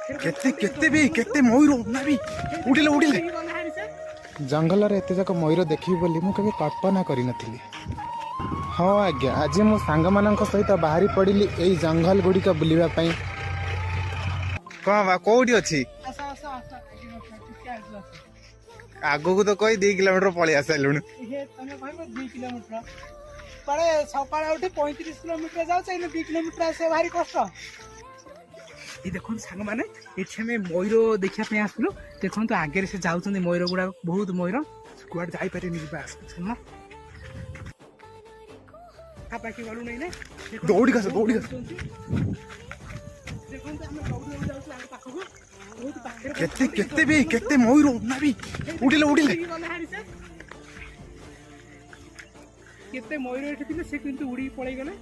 केते केते भी केते मयूर ना भी उड़िले उड़िले जंगल रे एते जाक मयूर देखिबी बोली मु कभी कल्पना करि नथिली। हाँ आज्ञा आज मो सांग मानक सहित बाहरी पड़िली एई जंगल गुडी का बुलिबा पई। कौन बा कोडी अछि आगो को तो कोई 2 किलोमीटर पळि आसलुन हे तमे कहबो 2 किलोमीटर परे सकाळ उठे 35 किलोमीटर जाउ छै 2 किलोमीटर आसे भारी कष्ट। ये देखो सांग माने एछे में मयूर देखिया पे आसलु देखो तो आगे से जाउछन मयूर गुडा बहुत मयूर कुआड जाई पारे नि बास सुन आ पाकी गलु नै ने दौड़ी गस देखो तो हम दौड़ी जाउ छै आगे पाखो बहुत पाखे केते केते भी केते मयूर ना भी उड़िले उड़िले केते मयूर एठे थिले से किंतु उड़ी पळै गेले।